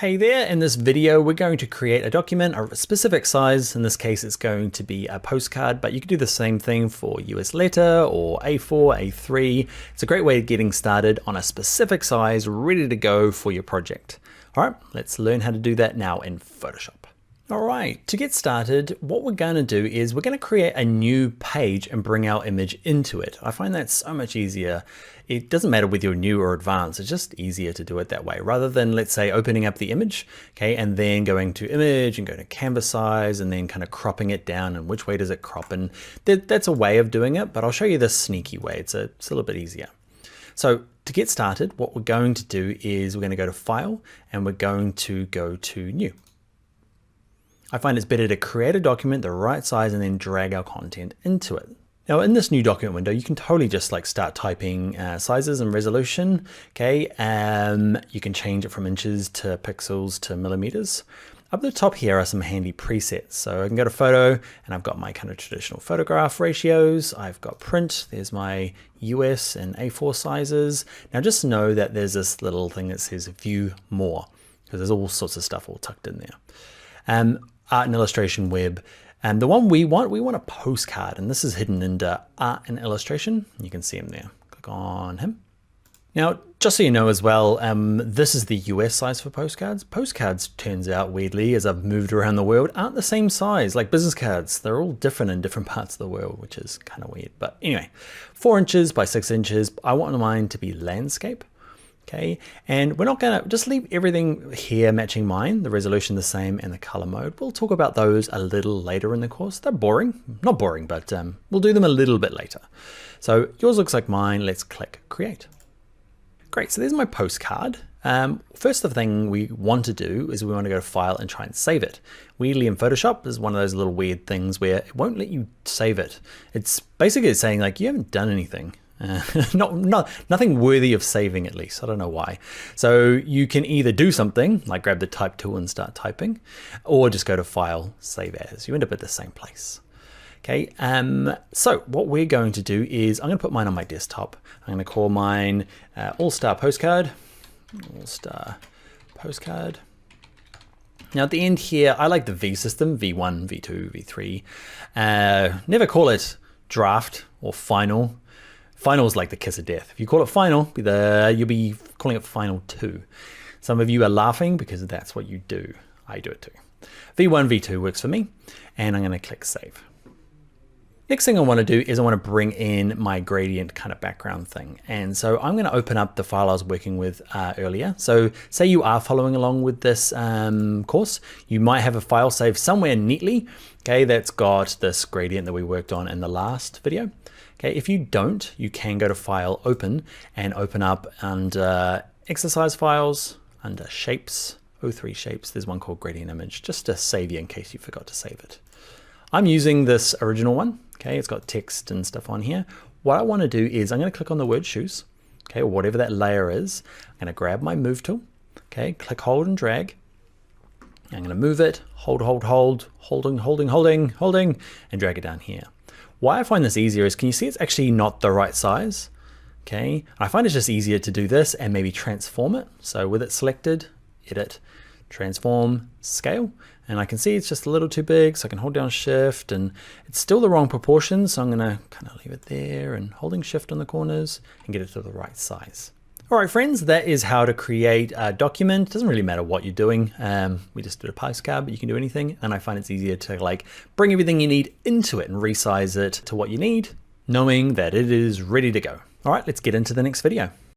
Hey there, in this video we're going to create a document of a specific size. In this case it's going to be a postcard, but you could do the same thing for US letter or A4, A3. It's a great way of getting started on a specific size ready to go for your project. All right, let's learn how to do that now in Photoshop. All right, to get started, what we're going to do is we're going to create a new page and bring our image into it. I find that so much easier. It doesn't matter whether you're new or advanced, it's just easier to do it that way rather than, let's say, opening up the image, okay, and then going to image and go to canvas size and then kind of cropping it down and which way does it crop. And that's a way of doing it, but I'll show you this sneaky way. It's a little bit easier. So to get started, what we're going to do is we're going to go to File and we're going to go to New. I find it's better to create a document the right size and then drag our content into it. Now in this new document window, you can totally just like start typing sizes and resolution, okay? You can change it from inches to pixels to millimeters. Up at the top here are some handy presets. So I can go to photo and I've got my kind of traditional photograph ratios. I've got print, there's my US and A4 sizes. Now just know that there's this little thing that says view more, because there's all sorts of stuff all tucked in there. Art and illustration web. And the one we want a postcard, and this is hidden under art and illustration. You can see him there. Click on him. Now, just so you know as well, this is the US size for postcards. Postcards, turns out weirdly, as I've moved around the world, aren't the same size like business cards. They're all different in different parts of the world, which is kind of weird. But anyway, 4 inches by 6 inches. I want mine to be landscape. Okay, and we're not gonna just leave everything here matching mine, the resolution the same and the color mode. We'll talk about those a little later in the course. They're boring, not boring, but we'll do them a little bit later. So yours looks like mine. Let's click create. Great, so there's my postcard. First thing we want to do is we want to go to File and try and save it. Weirdly in Photoshop, there's one of those little weird things where it won't let you save it. It's basically saying like you haven't done anything. Nothing worthy of saving, at least. I don't know why. So you can either do something like grab the type tool and start typing, or just go to File, Save As. You end up at the same place. Okay, so what we're going to do is I'm going to put mine on my desktop. I'm going to call mine All-Star Postcard. All-Star Postcard. Now at the end here, I like the V system, V1, V2, V3. Never call it draft or final. Final is like the kiss of death. If you call it final, you'll be calling it final 2. Some of you are laughing because that's what you do. I do it too. V1, V2 works for me, and I'm going to click save. Next thing I want to do is I want to bring in my gradient kind of background thing. And so I'm going to open up the file I was working with earlier. So say you are following along with this course, you might have a file saved somewhere neatly, okay, that's got this gradient that we worked on in the last video. Okay, if you don't, you can go to File, Open, and open up under Exercise Files, under Shapes, O3 Shapes. There's one called Gradient Image, just to save you in case you forgot to save it. I'm using this original one. Okay, it's got text and stuff on here. What I want to do is I'm going to click on the word shoes, okay, or whatever that layer is. I'm going to grab my Move tool, okay, click, hold, and drag. I'm going to move it, holding, and drag it down here. Why I find this easier is, can you see it's actually not the right size? Okay, I find it's just easier to do this and maybe transform it. So with it selected, edit, transform, scale, and I can see it's just a little too big, so I can hold down Shift and it's still the wrong proportion. So I'm gonna kind of leave it there and holding Shift on the corners and get it to the right size. All right, friends, that is how to create a document. It doesn't really matter what you're doing. We just did a postcard, but you can do anything. And I find it's easier to like bring everything you need into it and resize it to what you need, knowing that it is ready to go. All right, let's get into the next video.